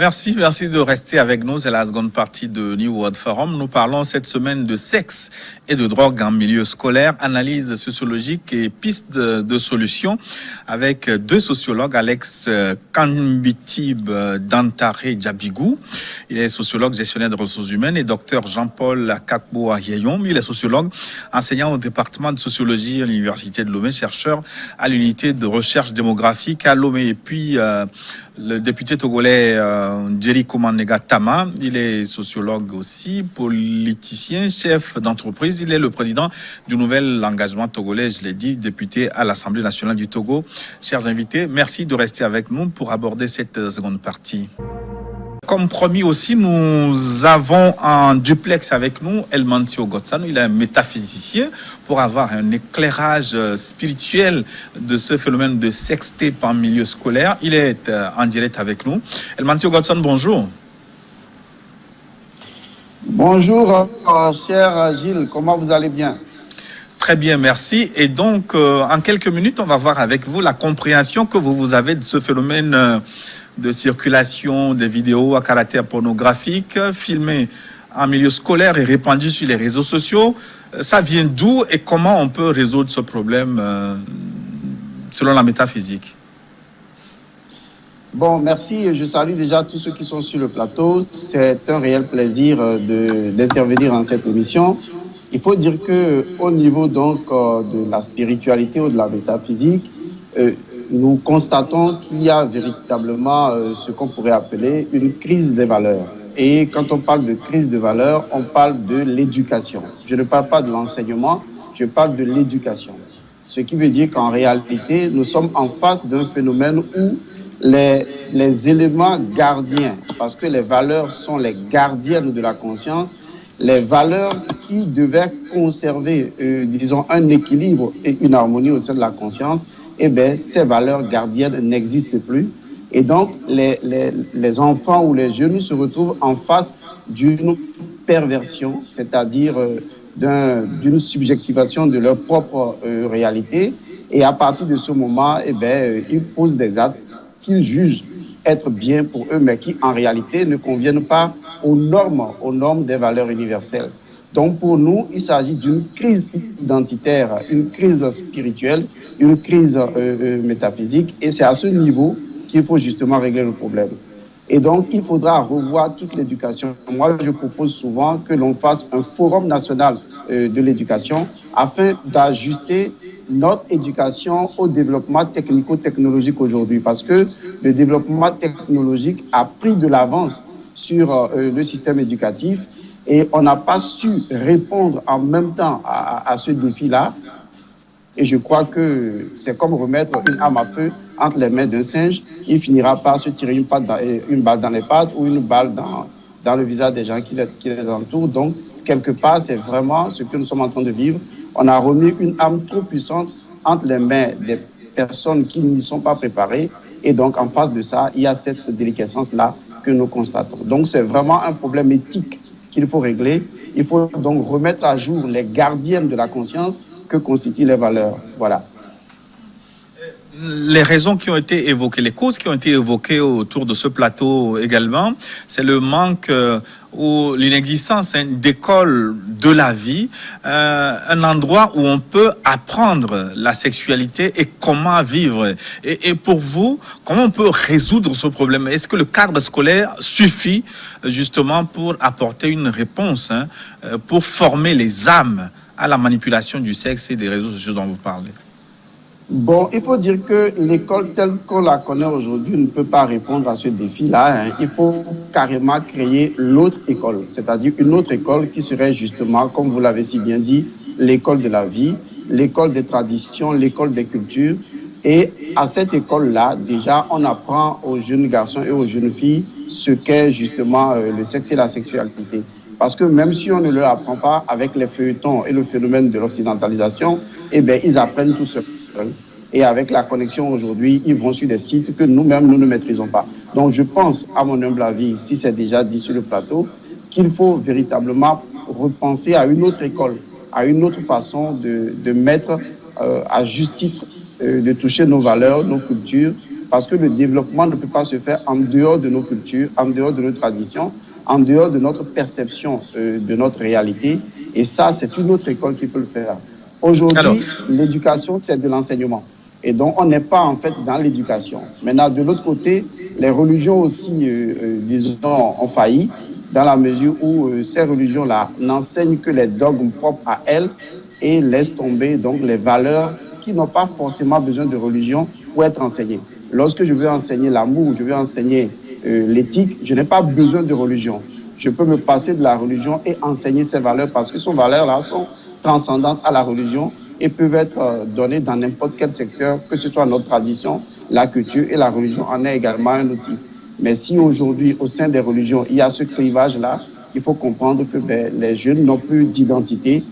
Merci de rester avec nous. C'est la seconde partie de New World Forum. Nous parlons cette semaine de sexe et de drogue en milieu scolaire, analyse sociologique et pistes de solutions avec deux sociologues, Alex Kambitib Dantare Djabigou. Il est sociologue gestionnaire de ressources humaines et docteur Jean-Paul Kakboa Yeyom. Il est sociologue, enseignant au département de sociologie à l'université de Lomé, chercheur à l'unité de recherche démographique à Lomé. Et puis, le député togolais Djeri Komanega Tama, il est sociologue aussi, politicien, chef d'entreprise. Il est le président du nouvel engagement togolais, je l'ai dit, député à l'Assemblée nationale du Togo. Chers invités, merci de rester avec nous pour aborder cette seconde partie. Comme promis aussi, nous avons en duplex avec nous El Mantio Gotsano. Il est un métaphysicien pour avoir un éclairage spirituel de ce phénomène de sextape en milieu scolaire. Il est en direct avec nous. El Mantio Gotsano, bonjour. Bonjour, cher Gilles. Comment vous allez bien? Très bien, merci. Et donc, en quelques minutes, on va voir avec vous la compréhension que vous avez de ce phénomène de circulation des vidéos à caractère pornographique, filmées en milieu scolaire et répandues sur les réseaux sociaux. Ça vient d'où et comment on peut résoudre ce problème selon la métaphysique? Bon, merci. Je salue déjà tous ceux qui sont sur le plateau. C'est un réel plaisir d'intervenir dans cette émission. Il faut dire qu'au niveau donc de la spiritualité ou de la métaphysique, nous constatons qu'il y a véritablement ce qu'on pourrait appeler une crise des valeurs. Et quand on parle de crise de valeurs, on parle de l'éducation. Je ne parle pas de l'enseignement, je parle de l'éducation. Ce qui veut dire qu'en réalité, nous sommes en face d'un phénomène où les éléments gardiens, parce que les valeurs sont les gardiennes de la conscience, les valeurs qui devaient conserver, disons, un équilibre et une harmonie au sein de la conscience, eh bien, ces valeurs gardiennes n'existent plus. Et donc, les enfants ou les jeunes se retrouvent en face d'une perversion, c'est-à-dire d'une subjectivation de leur propre réalité. Et à partir de ce moment, eh bien, ils posent des actes qu'ils jugent être bien pour eux, mais qui en réalité ne conviennent pas aux normes des valeurs universelles. Donc pour nous, il s'agit d'une crise identitaire, une crise spirituelle, une crise métaphysique, et c'est à ce niveau qu'il faut justement régler le problème. Et donc il faudra revoir toute l'éducation. Moi, je propose souvent que l'on fasse un forum national de l'éducation afin d'ajuster notre éducation au développement technico-technologique aujourd'hui, parce que le développement technologique a pris de l'avance sur le système éducatif et on n'a pas su répondre en même temps à ce défi-là. Et je crois que c'est comme remettre une arme à feu entre les mains d'un singe. Il finira par se tirer une balle dans les pattes ou une balle dans le visage des gens qui les entourent. Donc, quelque part, c'est vraiment ce que nous sommes en train de vivre. On a remis une arme trop puissante entre les mains des personnes qui n'y sont pas préparées. Et donc, en face de ça, il y a cette déliquescence-là que nous constatons. Donc, c'est vraiment un problème éthique qu'il faut régler. Il faut donc remettre à jour les gardiennes de la conscience que constituent les valeurs. Voilà. Les raisons qui ont été évoquées, les causes qui ont été évoquées autour de ce plateau également, c'est le manque ou l'inexistence d'école de la vie, un endroit où on peut apprendre la sexualité et comment vivre. Et pour vous, comment on peut résoudre ce problème? Est-ce que le cadre scolaire suffit justement pour apporter une réponse, pour former les âmes à la manipulation du sexe et des réseaux sociaux dont vous parlez? Bon, il faut dire que l'école telle qu'on la connaît aujourd'hui ne peut pas répondre à ce défi-là. Il faut carrément créer l'autre école, c'est-à-dire une autre école qui serait justement, comme vous l'avez si bien dit, l'école de la vie, l'école des traditions, l'école des cultures. Et à cette école-là, déjà, on apprend aux jeunes garçons et aux jeunes filles ce qu'est justement le sexe et la sexualité. Parce que même si on ne leur apprend pas avec les feuilletons et le phénomène de l'occidentalisation, eh bien, ils apprennent tout seuls. Et avec la connexion aujourd'hui, ils vont sur des sites que nous-mêmes, nous ne maîtrisons pas. Donc je pense, à mon humble avis, si c'est déjà dit sur le plateau, qu'il faut véritablement repenser à une autre école, à une autre façon de mettre à juste titre, de toucher nos valeurs, nos cultures, Parce que le développement ne peut pas se faire en dehors de nos cultures, en dehors de nos traditions, en dehors de notre perception de notre réalité. Et ça, c'est une autre école qui peut le faire. Alors, Aujourd'hui, l'éducation, c'est de l'enseignement. Et donc, on n'est pas en fait dans l'éducation. Maintenant, de l'autre côté, les religions aussi, disons, ont failli dans la mesure où ces religions-là n'enseignent que les dogmes propres à elles et laissent tomber donc les valeurs qui n'ont pas forcément besoin de religion pour être enseignées. Lorsque je veux enseigner l'amour, je veux enseigner l'éthique, je n'ai pas besoin de religion. Je peux me passer de la religion et enseigner ces valeurs parce que ces valeurs-là sont transcendantes à la religion et peuvent être données dans n'importe quel secteur, que ce soit notre tradition, la culture et la religion en est également un outil. Mais si aujourd'hui, au sein des religions, il y a ce clivage-là, il faut comprendre que les jeunes n'ont plus d'identité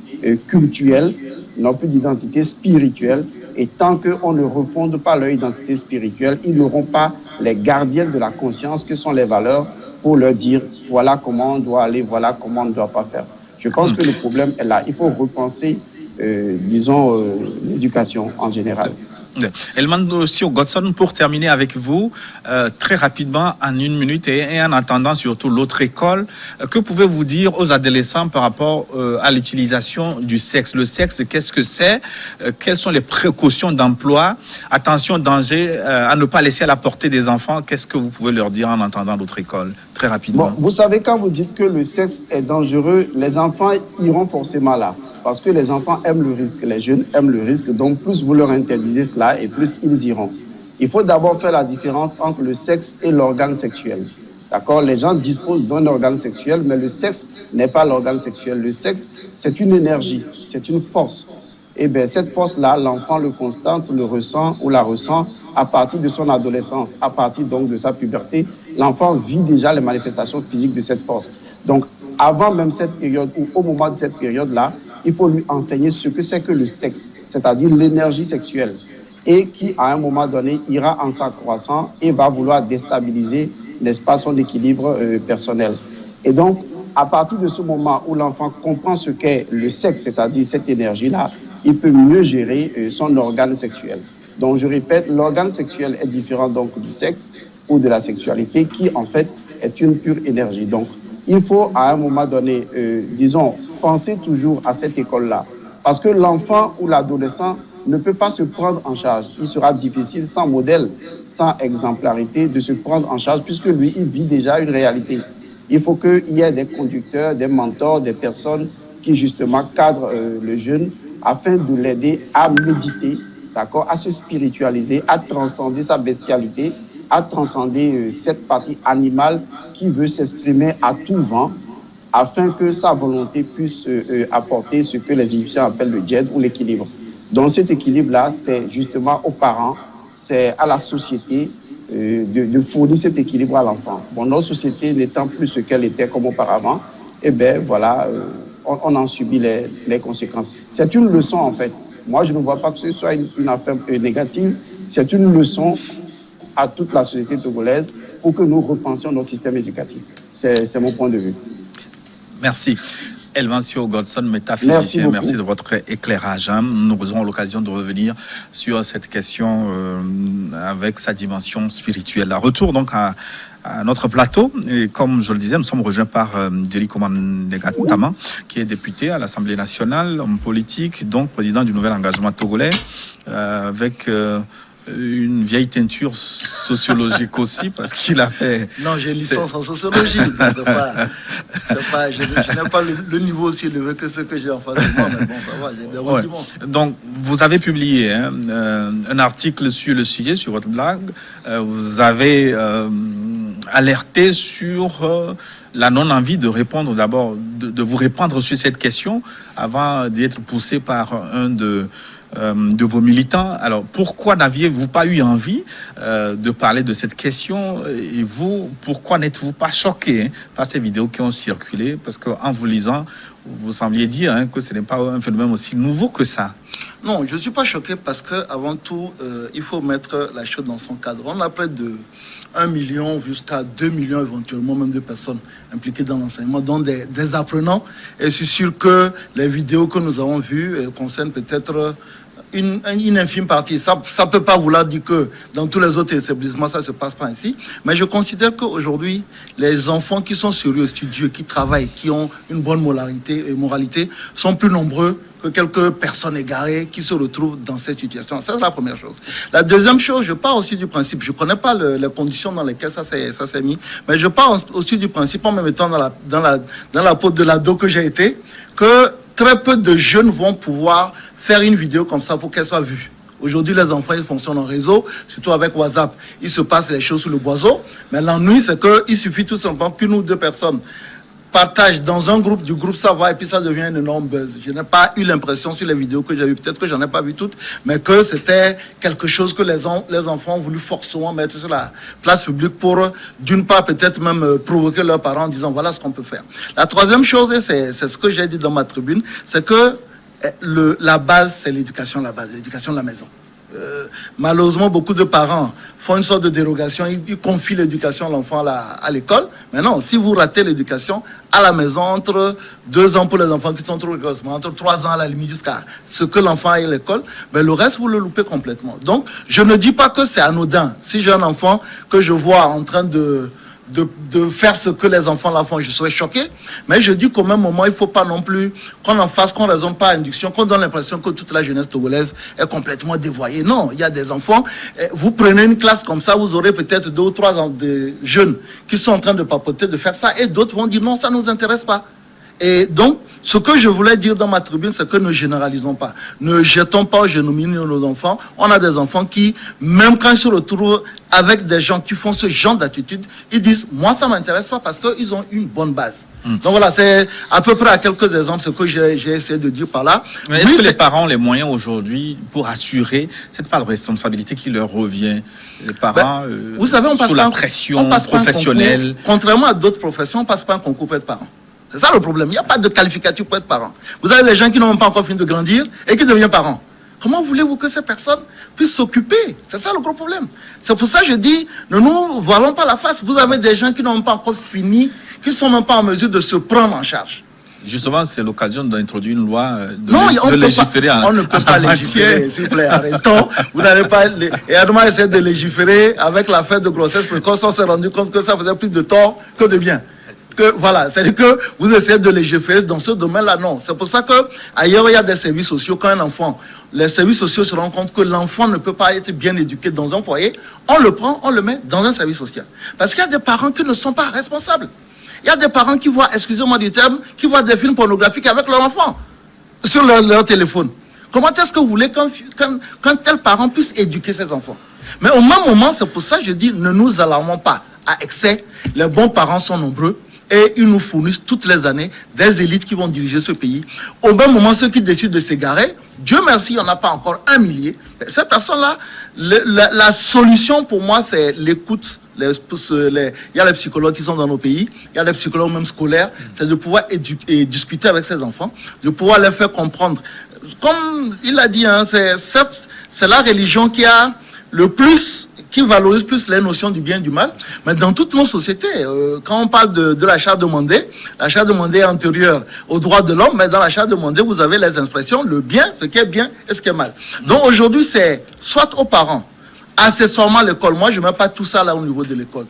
culturelle, n'ont plus d'identité spirituelle. Et tant qu'on ne refonde pas leur identité spirituelle, ils n'auront pas les gardiens de la conscience que sont les valeurs pour leur dire voilà comment on doit aller, voilà comment on ne doit pas faire. Je pense que le problème est là. Il faut repenser, l'éducation en général. Elmando Godson, pour terminer avec vous, très rapidement, en 1 minute, et en attendant surtout l'autre école, que pouvez-vous dire aux adolescents par rapport à l'utilisation du sexe? Le sexe, qu'est-ce que c'est? Quelles sont les précautions d'emploi? Attention, danger à ne pas laisser à la portée des enfants. Qu'est-ce que vous pouvez leur dire en attendant l'autre école? Très rapidement. Bon, vous savez, quand vous dites que le sexe est dangereux, les enfants iront forcément là. Parce que les enfants aiment le risque, les jeunes aiment le risque, donc plus vous leur interdisez cela et plus ils iront. Il faut d'abord faire la différence entre le sexe et l'organe sexuel. D'accord? Les gens disposent d'un organe sexuel, mais le sexe n'est pas l'organe sexuel. Le sexe, c'est une énergie, c'est une force. Et bien, cette force-là, l'enfant le constate, le ressent ou la ressent à partir de son adolescence, à partir donc de sa puberté. L'enfant vit déjà les manifestations physiques de cette force. Donc, avant même cette période ou au moment de cette période-là, il faut lui enseigner ce que c'est que le sexe, c'est-à-dire l'énergie sexuelle, et qui, à un moment donné, ira en s'accroissant et va vouloir déstabiliser, n'est-ce pas, son équilibre personnel. Et donc, à partir de ce moment où l'enfant comprend ce qu'est le sexe, c'est-à-dire cette énergie-là, il peut mieux gérer son organe sexuel. Donc, je répète, l'organe sexuel est différent donc du sexe ou de la sexualité, qui, en fait, est une pure énergie. Donc, il faut, à un moment donné, penser toujours à cette école-là. Parce que l'enfant ou l'adolescent ne peut pas se prendre en charge. Il sera difficile, sans modèle, sans exemplarité, de se prendre en charge, puisque lui, il vit déjà une réalité. Il faut qu'il y ait des conducteurs, des mentors, des personnes qui, justement, cadrent le jeune afin de l'aider à méditer, d'accord, à se spiritualiser, à transcender sa bestialité, à transcender cette partie animale qui veut s'exprimer à tout vent, afin que sa volonté puisse apporter ce que les Égyptiens appellent le djed ou l'équilibre. Donc cet équilibre-là, c'est justement aux parents, c'est à la société de fournir cet équilibre à l'enfant. Bon, notre société n'étant plus ce qu'elle était comme auparavant, eh bien voilà, on en subit les conséquences. C'est une leçon en fait. Moi, je ne vois pas que ce soit une affaire négative, c'est une leçon à toute la société togolaise pour que nous repensions notre système éducatif. C'est mon point de vue. Merci. Elmancio Godson, métaphysicien, merci de votre éclairage. Nous aurons l'occasion de revenir sur cette question avec sa dimension spirituelle. À retour donc à notre plateau, et comme je le disais, nous sommes rejoints par Djeli Koman-Negatama, qui est député à l'Assemblée nationale, homme politique, donc président du Nouvel Engagement Togolais, avec une vieille teinture sociologique aussi, parce qu'il a fait... Non, j'ai une licence en sociologie. Je n'ai pas le niveau aussi élevé que ce que j'ai en face de moi, mais bon, ça va, j'ai des rudiments. Donc, vous avez publié un article sur le sujet, sur votre blog. Vous avez alerté sur la non-envie de répondre d'abord, de vous répandre sur cette question avant d'être poussé par un de vos militants. Alors, pourquoi n'aviez-vous pas eu envie de parler de cette question? Et vous, pourquoi n'êtes-vous pas choqué par ces vidéos qui ont circulé? Parce qu'en vous lisant, vous sembliez dire que ce n'est pas un phénomène aussi nouveau que ça. Non, je ne suis pas choqué parce qu'avant tout, il faut mettre la chose dans son cadre. On a près de 1 million jusqu'à 2 millions éventuellement, même de personnes impliquées dans l'enseignement, dont des apprenants. Et je suis sûr que les vidéos que nous avons vues concernent peut-être une infime partie. Ça ne peut pas vouloir dire que dans tous les autres établissements, ça ne se passe pas ainsi. Mais je considère qu'aujourd'hui, les enfants qui sont sérieux, studieux, qui travaillent, qui ont une bonne moralité sont plus nombreux que quelques personnes égarées qui se retrouvent dans cette situation. Ça, c'est la première chose. La deuxième chose, je pars aussi du principe, je ne connais pas les conditions dans lesquelles ça s'est mis, mais je pars aussi du principe, en me mettant dans la peau de l'ado que j'ai été, que très peu de jeunes vont pouvoir faire une vidéo comme ça pour qu'elle soit vue. Aujourd'hui, les enfants, ils fonctionnent en réseau, surtout avec WhatsApp. Il se passe les choses sous le boiseau, mais l'ennui, c'est qu'il suffit tout simplement qu'une ou deux personnes partage dans un groupe, du groupe ça va, et puis ça devient un énorme buzz. Je n'ai pas eu l'impression sur les vidéos que j'ai vues, peut-être que j'en ai pas vu toutes, mais que c'était quelque chose que les enfants ont voulu forcément mettre sur la place publique pour, d'une part, peut-être même provoquer leurs parents en disant voilà ce qu'on peut faire. La troisième chose, et c'est ce que j'ai dit dans ma tribune, c'est que la base, c'est l'éducation, l'éducation de la maison. Malheureusement, beaucoup de parents font une sorte de dérogation, ils confient l'éducation de l'enfant à l'école. Mais non, si vous ratez l'éducation à la maison, entre 2 ans pour les enfants qui sont trop précoces, entre 3 ans à la limite jusqu'à ce que l'enfant aille à l'école, ben le reste, vous le loupez complètement. Donc, je ne dis pas que c'est anodin. Si j'ai un enfant que je vois en train de faire ce que les enfants la font, je serais choqué. Mais je dis qu'au même moment, il ne faut pas non plus qu'on en fasse, qu'on ne raisonne pas à induction, qu'on donne l'impression que toute la jeunesse togolaise est complètement dévoyée. Non, il y a des enfants. Vous prenez une classe comme ça, vous aurez peut-être 2 ou 3 ans de jeunes qui sont en train de papoter, de faire ça, et d'autres vont dire non, ça ne nous intéresse pas. Et donc, ce que je voulais dire dans ma tribune, c'est que ne généralisons pas. Ne jetons pas au genou nos enfants. On a des enfants qui, même quand ils se retrouvent avec des gens qui font ce genre d'attitude, ils disent, moi, ça ne m'intéresse pas parce qu'ils ont une bonne base. Donc voilà, c'est à peu près à quelques exemples ce que j'ai essayé de dire par là. Mais est-ce que les parents ont les moyens aujourd'hui pour assurer cette part de responsabilité qui leur revient? Les parents, vous savez, on passe sous la pression professionnelle. Contrairement à d'autres professions, on ne passe pas un concours pour être parent. C'est ça le problème. Il n'y a pas de qualificatif pour être parent. Vous avez des gens qui n'ont même pas encore fini de grandir et qui deviennent parents. Comment voulez-vous que ces personnes puissent s'occuper? C'est ça le gros problème. C'est pour ça que je dis, ne nous voilons pas la face. Vous avez des gens qui n'ont même pas encore fini, qui ne sont même pas en mesure de se prendre en charge. Justement, c'est l'occasion d'introduire une loi, de légiférer en matière. On ne peut pas légiférer, s'il vous plaît, arrêtons. Vous n'allez pas... Et Adama essaie de légiférer avec l'affaire de grossesse précoce. On s'est rendu compte que ça faisait plus de tort que de bien. Voilà, c'est-à-dire que vous essayez de légiférer dans ce domaine-là, non. C'est pour ça qu'ailleurs, il y a des services sociaux. Quand un enfant, les services sociaux se rendent compte que l'enfant ne peut pas être bien éduqué dans un foyer, on le prend, on le met dans un service social. Parce qu'il y a des parents qui ne sont pas responsables. Il y a des parents qui voient, excusez-moi du terme, qui voient des films pornographiques avec leur enfant sur leur téléphone. Comment est-ce que vous voulez qu'un tel parent puisse éduquer ses enfants? Mais au même moment, c'est pour ça que je dis, ne nous alarmons pas à excès. Les bons parents sont nombreux. Et ils nous fournissent toutes les années des élites qui vont diriger ce pays. Au même moment, ceux qui décident de s'égarer, Dieu merci, il n'y en a pas encore 1 millier. Ces personnes-là, la solution pour moi, c'est l'écoute. Il y a les psychologues qui sont dans nos pays, il y a les psychologues même scolaires, c'est de pouvoir discuter avec ces enfants, de pouvoir les faire comprendre. Comme il a dit, hein, c'est la religion qui a le plus... qui valorise plus les notions du bien et du mal. Mais dans toutes nos sociétés, quand on parle de la charte de Mandé est antérieure aux droits de l'homme, mais dans la charte de Mandé, vous avez les expressions, le bien, ce qui est bien et ce qui est mal. Donc aujourd'hui, c'est soit aux parents, accessoirement l'école. Moi, je ne mets pas tout ça là au niveau de l'école.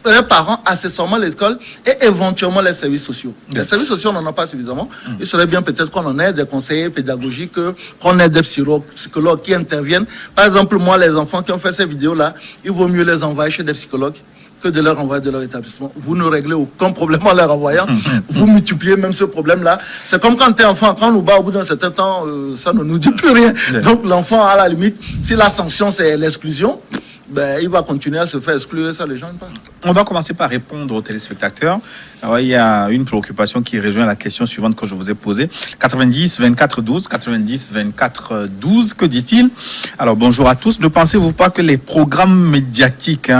Les parents, accessoirement l'école et éventuellement les services sociaux. Les services sociaux, on n'en a pas suffisamment. Il serait bien peut-être qu'on en ait des conseillers pédagogiques, qu'on ait des psychologues qui interviennent. Par exemple, moi, les enfants qui ont fait ces vidéos-là, il vaut mieux les envoyer chez des psychologues que de leur envoyer de leur établissement. Vous ne réglez aucun problème en leur envoyant. Vous multipliez même ce problème-là. C'est comme quand tu es enfant, quand on nous bat au bout d'un certain temps, ça ne nous dit plus rien. Donc l'enfant, à la limite, si la sanction c'est l'exclusion, ben, il va continuer à se faire exclure, ça les gens ne parlent. On va commencer par répondre aux téléspectateurs. Alors, il y a une préoccupation qui rejoint la question suivante que je vous ai posée. 90 24 12, 90 24 12, que dit-il? Alors, bonjour à tous. Ne pensez-vous pas que les programmes médiatiques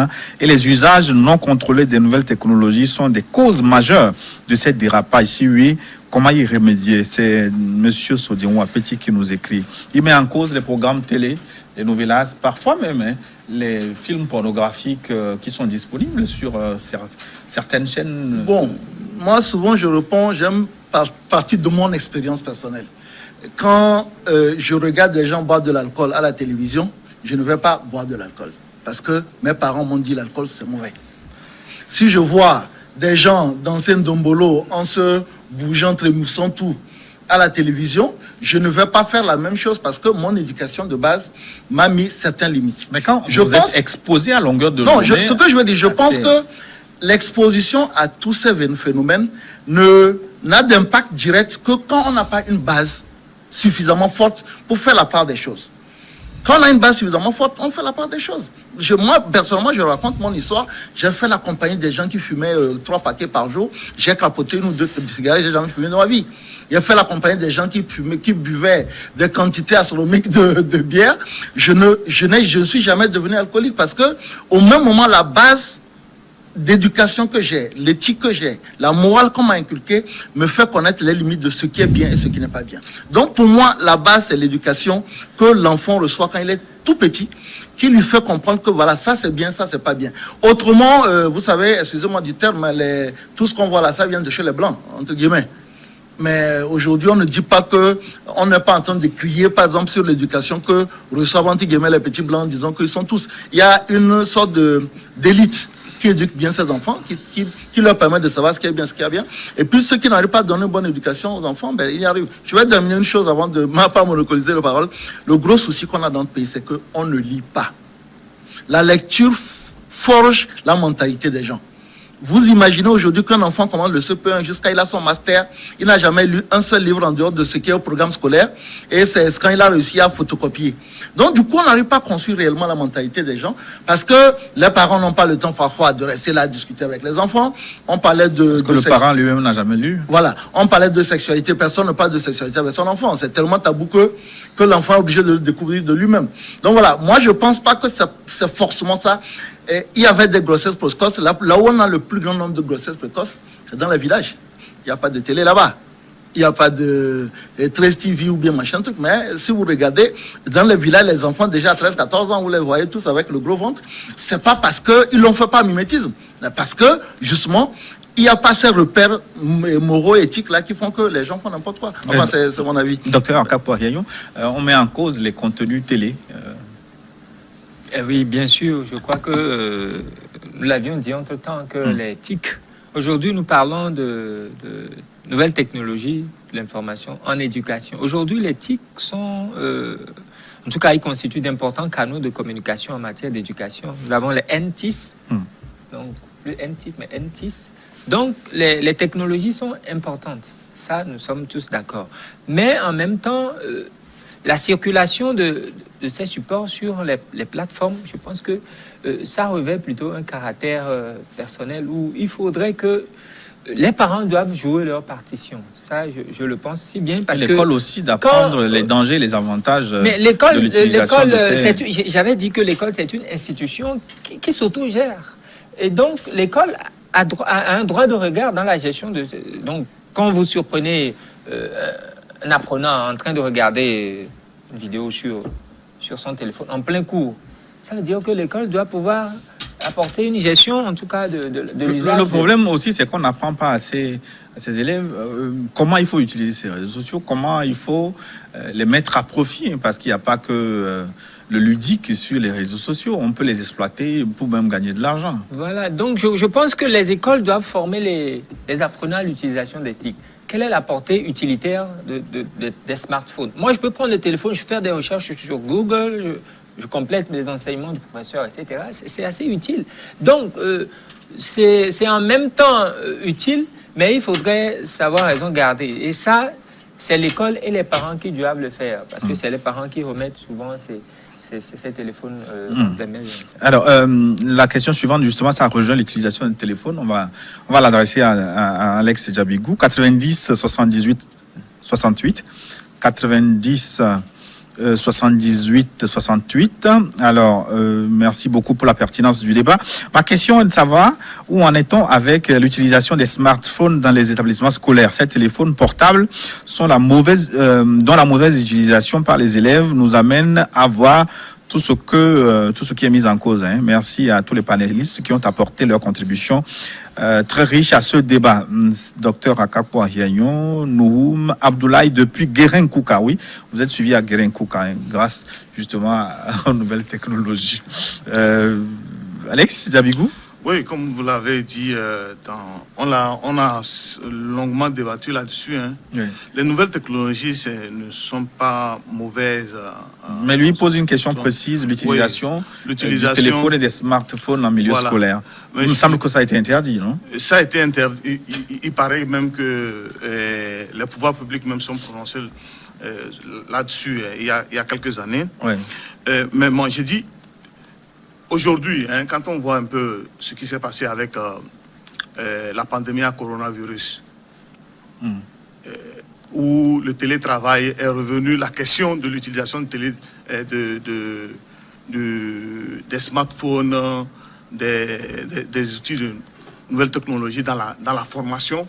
et les usages non contrôlés des nouvelles technologies sont des causes majeures de cette dérapage? Si oui, comment y remédier? C'est M. Sodiron Petit qui nous écrit. Il met en cause les programmes télé, les novellas, parfois même les films pornographiques qui sont disponibles sur certaines chaînes. Bon, moi souvent je réponds, j'aime partir de mon expérience personnelle. quand je regarde des gens boire de l'alcool à la télévision, je ne vais pas boire de l'alcool. Parce que mes parents m'ont dit l'alcool, c'est mauvais. Si je vois des gens danser un dombolo en se bougeant, trémoussant tout à la télévision, je ne vais pas faire la même chose parce que mon éducation de base m'a mis certaines limites. Mais quand vous êtes exposé à longueur de journée... Non, ce que je veux dire, je pense que l'exposition à tous ces phénomènes n'a d'impact direct que quand on n'a pas une base suffisamment forte pour faire la part des choses. Quand on a une base suffisamment forte, on fait la part des choses. Moi, personnellement, je raconte mon histoire. J'ai fait la compagnie des gens qui fumaient 3 paquets par jour. J'ai capoté 1 ou 2 cigarettes, j'ai jamais fumé dans ma vie. J'ai fait la compagnie des gens qui buvaient des quantités astronomiques de bière. Je ne suis jamais devenu alcoolique parce que, au même moment, la base d'éducation que j'ai, l'éthique que j'ai, la morale qu'on m'a inculquée, me fait connaître les limites de ce qui est bien et ce qui n'est pas bien. Donc, pour moi, la base, c'est l'éducation que l'enfant reçoit quand il est tout petit, qui lui fait comprendre que voilà, ça c'est bien, ça c'est pas bien. Autrement, vous savez, excusez-moi du terme, tout ce qu'on voit là, ça vient de chez les Blancs, entre guillemets. Mais aujourd'hui, on ne dit pas que, on n'est pas en train de crier, par exemple, sur l'éducation que reçoivent, entre guillemets, les petits Blancs, disant qu'ils sont tous. Il y a une sorte d'élite qui éduque bien ses enfants, qui leur permet de savoir ce qui est bien, ce qui est bien. Et puis ceux qui n'arrivent pas à donner une bonne éducation aux enfants, ben, ils y arrivent. Je vais terminer une chose avant de ne pas monopoliser la parole. Le gros souci qu'on a dans notre pays, c'est qu'on ne lit pas. La lecture forge la mentalité des gens. Vous imaginez aujourd'hui qu'un enfant commence le CP1 jusqu'à il a son master, il n'a jamais lu un seul livre en dehors de ce qui est au programme scolaire, et c'est quand il a réussi à photocopier. Donc du coup, on n'arrive pas à construire réellement la mentalité des gens, parce que les parents n'ont pas le temps parfois de rester là à discuter avec les enfants. On parlait de... Parce que le parent lui-même n'a jamais lu. Voilà, on parlait de sexualité, personne ne parle de sexualité avec son enfant. C'est tellement tabou que l'enfant est obligé de le découvrir de lui-même. Donc voilà, moi je ne pense pas que c'est forcément ça. Et il y avait des grossesses précoces. Là où on a le plus grand nombre de grossesses précoces, c'est dans les villages. Il n'y a pas de télé là-bas. Il n'y a pas de 13 TV ou bien machin truc. Mais si vous regardez, dans les villages, les enfants déjà à 13-14 ans, vous les voyez tous avec le gros ventre. C'est pas parce qu'ils ne l'ont fait pas mimétisme. Mais parce que, justement, il n'y a pas ces repères moraux et éthiques là qui font que les gens font n'importe quoi. Enfin, c'est mon avis. Docteur Akapoiriayon, on met en cause les contenus télé. Oui, bien sûr. Je crois que nous l'avions dit entre-temps que les TIC, aujourd'hui nous parlons de nouvelles technologies de l'information en éducation. Aujourd'hui, les TIC sont, en tout cas, ils constituent d'importants canaux de communication en matière d'éducation. Nous avons les NTIS, donc plus NTIC, mais NTIS. Donc, les technologies sont importantes. Ça, nous sommes tous d'accord. Mais en même temps, la circulation de ces supports sur les plateformes, je pense que ça revêt plutôt un caractère personnel où il faudrait que les parents doivent jouer leur partition. Ça, je le pense si bien. Parce que l'école aussi d'apprendre les dangers, les avantages mais l'école, de l'utilisation de ces... J'avais dit que l'école, c'est une institution qui s'autogère. Et donc, l'école a un droit de regard dans la gestion de... Donc, quand vous surprenez un apprenant en train de regarder une vidéo sur son téléphone en plein cours, ça veut dire que l'école doit pouvoir apporter une gestion, en tout cas, de l'usage. Le problème aussi, c'est qu'on n'apprend pas à ces élèves comment il faut utiliser ces réseaux sociaux, comment il faut les mettre à profit, parce qu'il n'y a pas que le ludique sur les réseaux sociaux. On peut les exploiter pour même gagner de l'argent. Voilà, donc je pense que les écoles doivent former les apprenants à l'utilisation des TIC. Quelle est la portée utilitaire des smartphones? Moi, je peux prendre le téléphone, je fais des recherches sur Google, je complète mes enseignements du professeur, etc. C'est assez utile. Donc, c'est en même temps utile, mais il faudrait savoir raison garder. Et ça, c'est l'école et les parents qui doivent le faire, parce que c'est les parents qui remettent souvent ces téléphones des mains. Alors, la question suivante, justement, ça rejoint l'utilisation du téléphone. On va l'adresser à Alex Djabigou. 90 78 68 90 78 68. Alors, merci beaucoup pour la pertinence du débat. Ma question est de savoir où en est-on avec l'utilisation des smartphones dans les établissements scolaires. Ces téléphones portables sont dont la mauvaise utilisation par les élèves nous amène à voir tout ce qui est mis en cause. Hein. Merci à tous les panélistes qui ont apporté leur contribution très riche à ce débat. Docteur Akapo Ahiagnon, Nouhoum, Abdoulaye depuis Guérin-Kouka. Oui, vous êtes suivi à Guérin-Kouka hein, grâce justement aux nouvelles technologies. Alex Diabigou. Oui, comme vous l'avez dit, on a longuement débattu là-dessus. Hein. Oui. Les nouvelles technologies ne sont pas mauvaises. Mais lui pose une question précise, l'utilisation du téléphone et des smartphones en milieu scolaire. Il me semble que ça a été interdit, non? Ça a été interdit. Il paraît même que les pouvoirs publics même sont prononcés là-dessus il y a quelques années. Oui. Mais moi, j'ai dit, aujourd'hui, hein, quand on voit un peu ce qui s'est passé avec la pandémie à coronavirus, où le télétravail est revenu, la question de l'utilisation des smartphones, des outils de nouvelles technologies dans la formation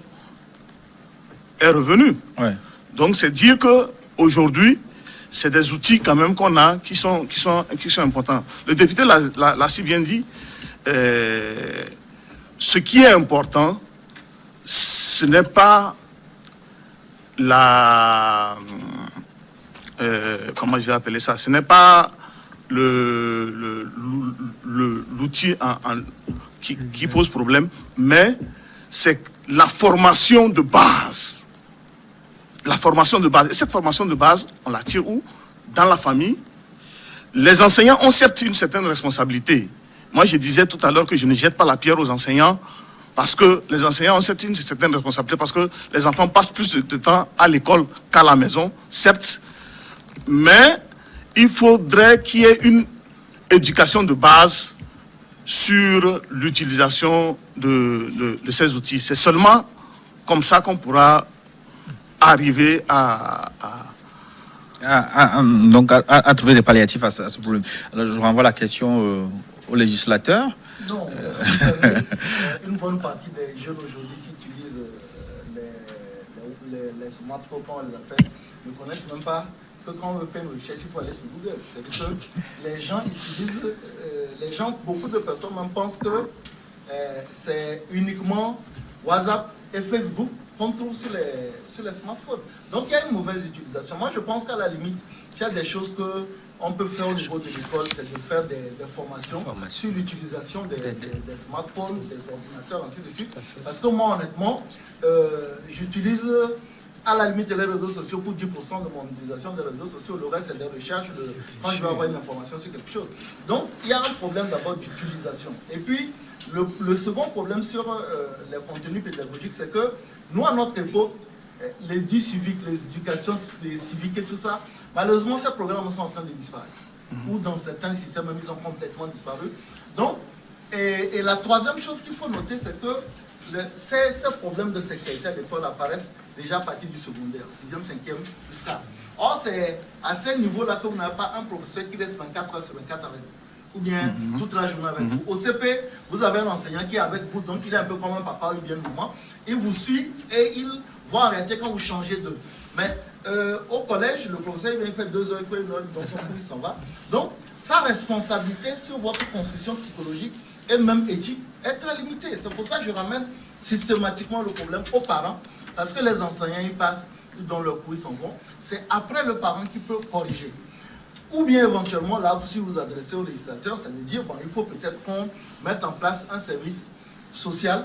est revenue. Ouais. Donc c'est dire que aujourd'hui, c'est des outils quand même qu'on a qui sont importants. Le député l'a si bien dit. Ce qui est important, ce n'est pas comment je vais appeler ça, ce n'est pas l'outil qui pose problème, mais c'est la formation de base. La formation de base. Et cette formation de base, on la tire où? Dans la famille. Les enseignants ont certes une certaine responsabilité. Moi, je disais tout à l'heure que je ne jette pas la pierre aux enseignants parce que les enseignants ont certes une certaine responsabilité parce que les enfants passent plus de temps à l'école qu'à la maison, certes. Mais il faudrait qu'il y ait une éducation de base sur l'utilisation de ces outils. C'est seulement comme ça qu'on pourra arriver à trouver des palliatifs à ce problème. Alors, je renvoie la question aux législateurs. Non, une bonne partie des jeunes aujourd'hui qui utilisent les smartphones, quand on les appelle, ne connaissent même pas que quand on veut faire une recherche, il faut aller sur Google. C'est-à-dire que les gens utilisent, beaucoup de personnes même pensent que c'est uniquement WhatsApp et Facebook qu'on trouve sur les smartphones. Donc il y a une mauvaise utilisation. Moi je pense qu'à la limite, il y a des choses qu'on peut faire au niveau de l'école, c'est de faire des formations sur l'utilisation des smartphones, des ordinateurs, ainsi de suite. Parce que moi honnêtement, j'utilise à la limite les réseaux sociaux pour 10% de mon utilisation des réseaux sociaux. Le reste c'est des recherches quand je veux avoir une information sur quelque chose. Donc il y a un problème d'abord d'utilisation. Et puis le second problème sur les contenus pédagogiques, c'est que nous, à notre époque, les dits civiques, les éducations civiques et tout ça, malheureusement, ces programmes sont en train de disparaître. Ou dans certains systèmes, ils ont complètement disparu. Donc, et la troisième chose qu'il faut noter, c'est que ces problèmes de sécurité à l'école apparaissent déjà à partir du secondaire, 6e, 5e, jusqu'à. Or, c'est à ce niveau-là que vous n'avez pas un professeur qui laisse 24 heures sur 24 avec vous. Ou bien toute la journée avec vous. Au CP, vous avez un enseignant qui est avec vous, donc il est un peu comme un papa ou bien maman. Il vous suit et il voit en réalité quand vous changez d'eux. Mais au collège, le professeur il vient faire 2 heures, il fait 1 heure, donc son cours il s'en va. Donc sa responsabilité sur votre construction psychologique et même éthique est très limitée. C'est pour ça que je ramène systématiquement le problème aux parents, parce que les enseignants ils passent dans leur cours, ils sont bons. C'est après le parent qui peut corriger. Ou bien éventuellement, là, si vous vous adressez aux législateurs, c'est de dire, bon, il faut peut-être qu'on mette en place un service social,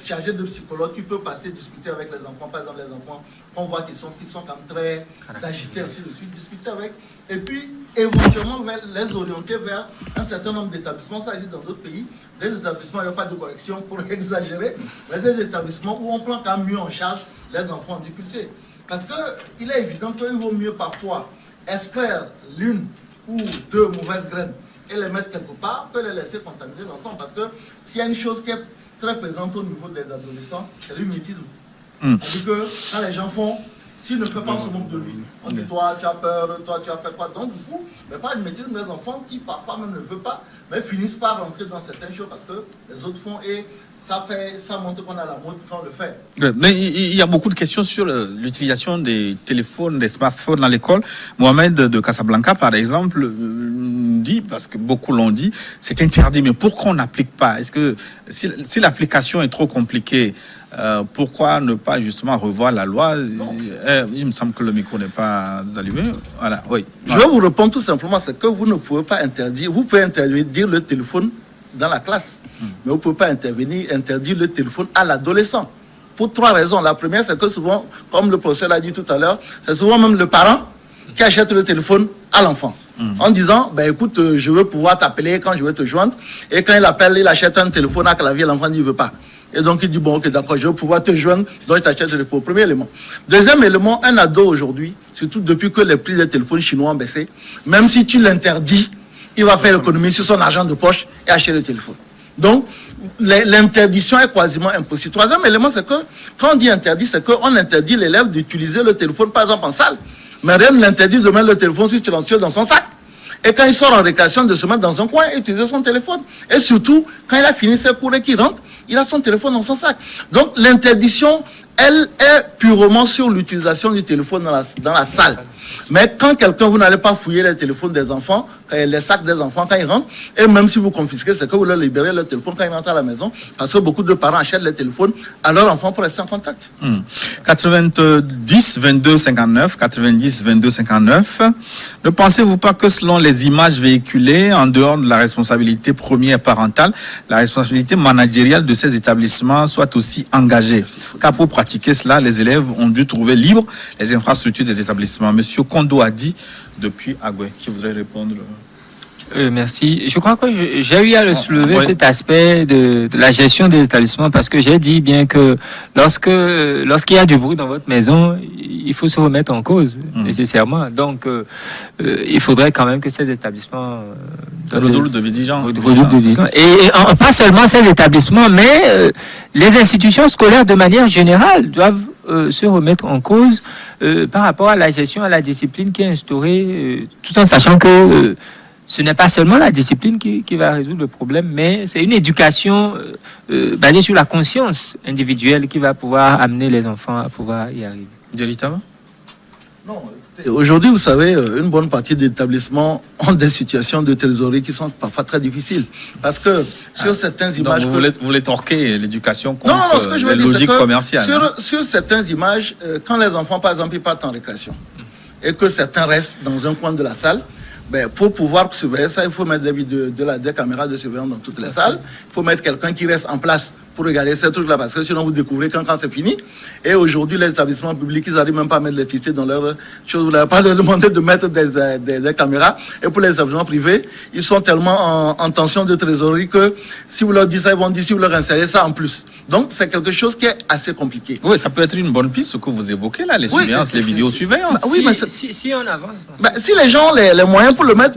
chargé de psychologues qui peut passer discuter avec les enfants, par exemple les enfants qu'on voit qui sont quand même très agités, ainsi de suite, discuter avec, et puis éventuellement les orienter vers un certain nombre d'établissements. Ça existe dans d'autres pays, des établissements, il n'y a pas de correction pour exagérer, mais des établissements où on prend quand même mieux en charge les enfants en difficulté. Parce qu'il est évident qu'il vaut mieux parfois extraire l'une ou 2 mauvaises graines et les mettre quelque part que les laisser contaminer l'ensemble. Parce que s'il y a une chose qui est très présente au niveau des adolescents, c'est le mimétisme. C'est-à-dire que quand les gens font, s'ils ne font pas, on se moque de lui. On dit, toi, tu as peur, toi, tu as fait quoi. Donc, du coup, mais pas de mimétisme des enfants qui parfois même ne veulent pas, mais finissent par rentrer dans certaines choses parce que les autres font et ça montre qu'on a la mode quand on le fait. Mais il y a beaucoup de questions sur l'utilisation des téléphones, des smartphones dans l'école. Mohamed de Casablanca, par exemple, dit, parce que beaucoup l'ont dit, c'est interdit. Mais pourquoi on n'applique pas? Est-ce que si l'application est trop compliquée, pourquoi ne pas justement revoir la loi? Il me semble que le micro n'est pas allumé. Voilà, oui. Je vais vous répondre tout simplement, c'est que vous ne pouvez pas interdire. Vous pouvez interdire le téléphone dans la classe, mais vous ne pouvez pas interdire le téléphone à l'adolescent. Pour 3 raisons. La première, c'est que souvent, comme le professeur l'a dit tout à l'heure, c'est souvent même le parent qui achète le téléphone à l'enfant. En disant, écoute, je veux pouvoir t'appeler quand je veux te joindre. Et quand il appelle, il achète un téléphone à clavier, l'enfant dit, il ne veut pas. Et donc, il dit, bon, ok, d'accord, je veux pouvoir te joindre, donc je t'achète le téléphone. Premier élément. Deuxième élément, un ado aujourd'hui, surtout depuis que les prix des téléphones chinois ont baissé, même si tu l'interdis, il va faire l'économie sur son argent de poche et acheter le téléphone. Donc, l'interdiction est quasiment impossible. Troisième élément, c'est que, quand on dit interdit, c'est qu'on interdit l'élève d'utiliser le téléphone, par exemple, en salle. Mais rien ne l'interdit de mettre le téléphone sur silencieux dans son sac. Et quand il sort en récréation, de se mettre dans un coin et utiliser son téléphone. Et surtout, quand il a fini ses cours et qu'il rentre, il a son téléphone dans son sac. Donc, l'interdiction, elle est purement sur l'utilisation du téléphone dans la salle. Mais quand quelqu'un, vous n'allez pas fouiller les téléphones des enfants, les sacs des enfants quand ils rentrent, et même si vous confisquez, c'est que vous leur libérez le téléphone quand ils rentrent à la maison, parce que beaucoup de parents achètent les téléphones à leurs enfants pour rester en contact. 90 22 59, 90 22 59. Ne pensez-vous pas que selon les images véhiculées, en dehors de la responsabilité première parentale, la responsabilité managériale de ces établissements soit aussi engagée? Car pour pratiquer cela, les élèves ont dû trouver libres les infrastructures des établissements. Monsieur Kondo a dit depuis Agoué, qui voudrait répondre. Merci. Je crois que j'ai eu à le soulever, cet aspect de la gestion des établissements, parce que j'ai dit bien que lorsqu'il y a du bruit dans votre maison, il faut se remettre en cause, nécessairement. Donc, il faudrait quand même que ces établissements redoublent de vigilance. Et pas seulement ces établissements, mais les institutions scolaires de manière générale doivent se remettre en cause par rapport à la gestion, à la discipline qui est instaurée, tout en sachant que ce n'est pas seulement la discipline qui va résoudre le problème, mais c'est une éducation basée sur la conscience individuelle qui va pouvoir amener les enfants à pouvoir y arriver. Dialitama? Non. Aujourd'hui, vous savez, une bonne partie des établissements ont des situations de trésorerie qui sont parfois très difficiles. Parce que sur certaines images... Vous voulez torquer l'éducation contre les logiques commerciales. Sur certaines images, quand les enfants, par exemple, ils partent en récréation, et que certains restent dans un coin de la salle, pour pouvoir surveiller ça, il faut mettre des caméras de surveillance dans toutes les salles. Il faut mettre quelqu'un qui reste en place pour regarder ces trucs-là, parce que sinon vous découvrez quand c'est fini. Et aujourd'hui, les établissements publics, ils n'arrivent même pas à mettre l'électricité dans leurs choses. Vous n'avez pas demandé de mettre des caméras. Et pour les établissements privés, ils sont tellement en tension de trésorerie que si vous leur dites ça, ils vont dire si vous leur insérez ça en plus. Donc, c'est quelque chose qui est assez compliqué. Oui, ça peut être une bonne piste, ce que vous évoquez là, les surveillances, les vidéosurveillances. Oui, mais si on avance. Si les gens ont les moyens pour le mettre,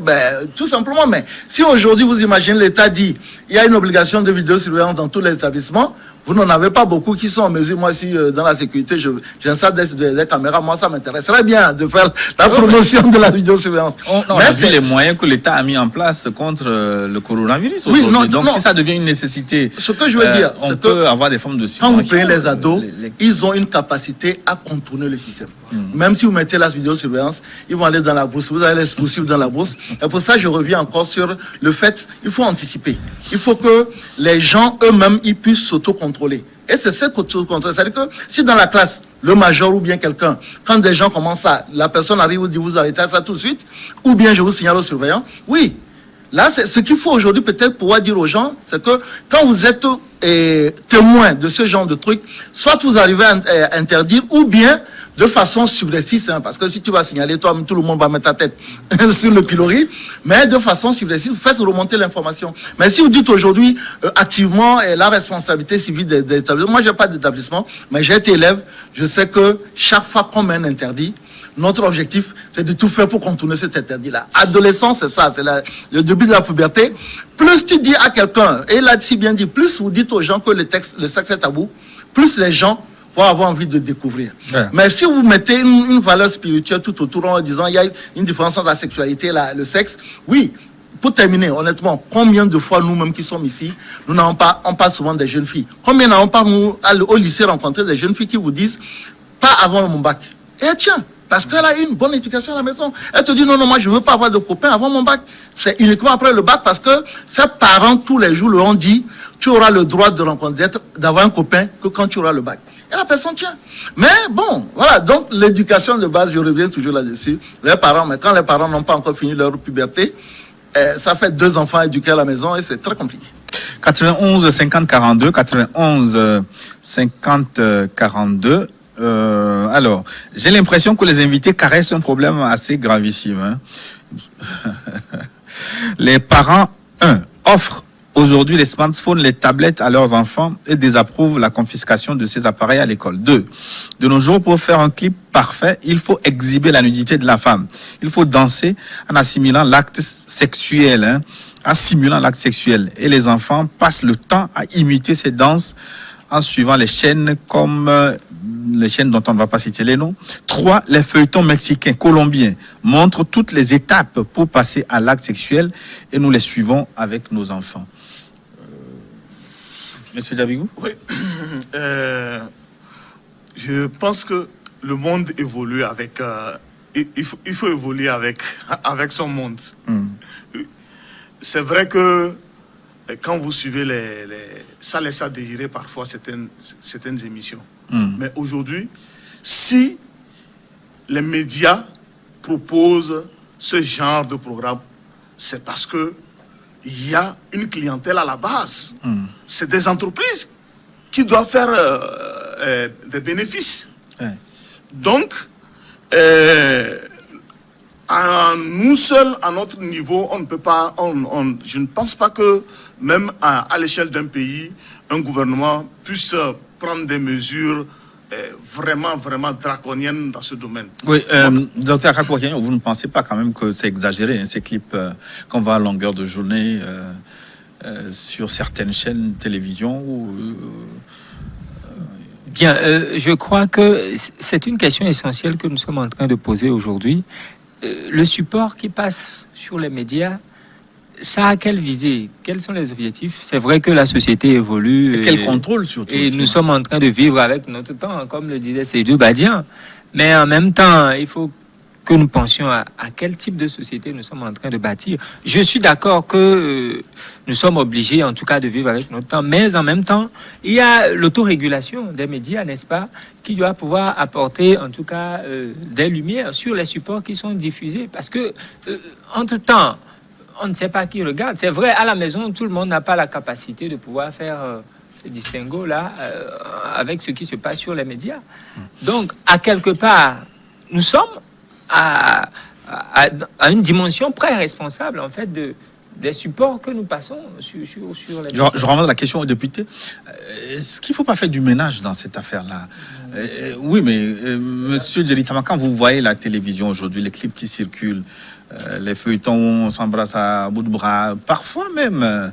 tout simplement. Mais si aujourd'hui, vous imaginez, l'État dit il y a une obligation de vidéosurveillance dans tous les établissements, vous n'en avez pas beaucoup qui sont en mesure. Moi, si dans la sécurité, j'installe des caméras, moi, ça m'intéresserait bien de faire la promotion de la vidéosurveillance. On a vu les moyens que l'État a mis en place contre le coronavirus. Oui, donc, si ça devient une nécessité, ce que je veux dire, on peut avoir des formes de quand vous prenez les ados, ils ont une capacité à contourner le système. Même si vous mettez la vidéosurveillance, ils vont aller dans la brousse, vous allez les poursuivre dans la brousse. Et pour ça, je reviens encore sur le fait, il faut anticiper. Il faut que les gens eux-mêmes, ils puissent s'auto-contrôler. Et c'est cette auto-contrôle. C'est-à-dire que si dans la classe, le major ou bien quelqu'un, quand des gens commencent à, la personne arrive, vous dit vous arrêtez ça tout de suite, ou bien je vous signale au surveillant, oui. Là, c'est ce qu'il faut aujourd'hui peut-être pouvoir dire aux gens, c'est que quand vous êtes témoin de ce genre de truc, soit vous arrivez à interdire, ou bien de façon subversive, parce que si tu vas signaler, toi, tout le monde va mettre ta tête sur le pilori, mais de façon subversive, vous faites remonter l'information. Mais si vous dites aujourd'hui, activement, la responsabilité civile des établissements, moi, je n'ai pas d'établissement, mais j'ai été élève, je sais que chaque fois qu'on met un interdit, notre objectif, c'est de tout faire pour contourner cet interdit-là. Adolescent, c'est ça, c'est le début de la puberté. Plus tu dis à quelqu'un, et il a si bien dit, plus vous dites aux gens que le sexe est tabou, plus les gens vont avoir envie de découvrir. Ouais. Mais si vous mettez une valeur spirituelle tout autour en disant il y a une différence entre la sexualité et le sexe, oui. Pour terminer, honnêtement, combien de fois nous-mêmes qui sommes ici, nous n'avons pas, on parle souvent des jeunes filles. Combien n'avons pas, nous, au lycée, rencontré des jeunes filles qui vous disent, pas avant mon bac. Eh tiens, Parce qu'elle a eu une bonne éducation à la maison. Elle te dit non, moi je ne veux pas avoir de copains avant mon bac. C'est uniquement après le bac parce que ses parents tous les jours lui ont dit tu auras le droit de rencontrer, d'avoir un copain que quand tu auras le bac. Et la personne tient. Mais bon, voilà, donc l'éducation de base, je reviens toujours là-dessus. Les parents, mais quand les parents n'ont pas encore fini leur puberté, ça fait 2 enfants éduqués à la maison et c'est très compliqué. 91 50 42, 91 50 42. Alors, j'ai l'impression que les invités caressent un problème assez gravissime. Hein. Les parents, offrent aujourd'hui les smartphones, les tablettes à leurs enfants et désapprouvent la confiscation de ces appareils à l'école. 2. De nos jours, pour faire un clip parfait, il faut exhiber la nudité de la femme. Il faut danser en assimilant l'acte sexuel, en simulant l'acte sexuel. Et les enfants passent le temps à imiter ces danses en suivant les chaînes comme les chaînes dont on ne va pas citer les noms. 3. Les feuilletons mexicains, colombiens montrent toutes les étapes pour passer à l'acte sexuel et nous les suivons avec nos enfants. Monsieur Diabigou? Oui. Je pense que le monde évolue avec... il faut évoluer avec son monde. C'est vrai que quand vous suivez ça laisse à désirer parfois certaines émissions. Mais aujourd'hui, si les médias proposent ce genre de programme, c'est parce que il y a une clientèle à la base. C'est des entreprises qui doivent faire des bénéfices. Donc, à nous seuls, à notre niveau, on ne peut pas. Je ne pense pas que même à l'échelle d'un pays, un gouvernement puisse prendre des mesures vraiment draconiennes dans ce domaine. Oui, docteur Akakourian, vous ne pensez pas quand même que c'est exagéré, ces clips qu'on voit à longueur de journée sur certaines chaînes de télévision Bien, je crois que c'est une question essentielle que nous sommes en train de poser aujourd'hui. Le support qui passe sur les médias, ça a quelle visée? Quels sont les objectifs? C'est vrai que la société évolue. Et quel contrôle surtout? Et nous sommes en train de vivre avec notre temps, comme le disait Seydou Badian. Mais en même temps, il faut que nous pensions à quel type de société nous sommes en train de bâtir. Je suis d'accord que nous sommes obligés, en tout cas, de vivre avec notre temps. Mais en même temps, il y a l'autorégulation des médias, n'est-ce pas, qui doit pouvoir apporter, en tout cas, des lumières sur les supports qui sont diffusés. Parce que, entre-temps, on ne sait pas qui regarde. C'est vrai, à la maison, tout le monde n'a pas la capacité de pouvoir faire ce distinguo-là avec ce qui se passe sur les médias. Donc, à quelque part, nous sommes à une dimension très responsable, en fait, des supports que nous passons sur les médias. Je renvoie la question au député. Est-ce qu'il ne faut pas faire du ménage dans cette affaire-là? Oui, mais monsieur Djeritama, quand vous voyez la télévision aujourd'hui, les clips qui circulent, les feuilletons où on s'embrasse à bout de bras, parfois même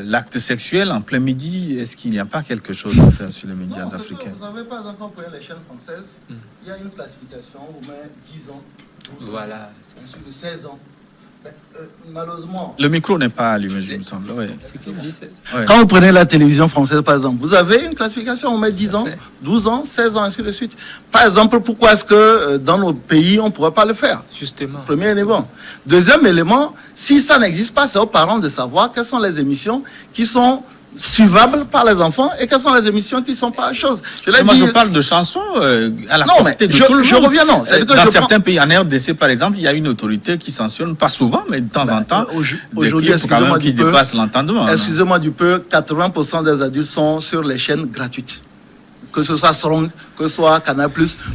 l'acte sexuel en plein midi, est-ce qu'il n'y a pas quelque chose à faire sur les médias africains? Vous savez, par exemple, quand vous prenez les chaînes françaises, il y a une classification, vous mettez 10 ans, 12 ans, voilà. ensuite de 16 ans. Mais, malheureusement... Le micro n'est pas allumé, je me semble. Oui. C'est qu'il dit, Quand vous prenez la télévision française, par exemple, vous avez une classification, on met 10 ans, 12 ans, 16 ans, ainsi de suite. Par exemple, pourquoi est-ce que dans nos pays, on ne pourrait pas le faire? Justement. Premier élément. Deuxième élément, si ça n'existe pas, c'est aux parents de savoir quelles sont les émissions qui sont suivables par les enfants et quelles sont les émissions qui ne sont pas choses. Je parle de chansons à la portée de tout le monde. Je reviens, non. Dans certains pays, en RDC par exemple, il y a une autorité qui sanctionne, pas souvent, mais de temps en temps, des clips quand même qui dépassent l'entendement. Excusez-moi du peu, 80% des adultes sont sur les chaînes gratuites. Que ce soit Strong, que ce soit Canal+,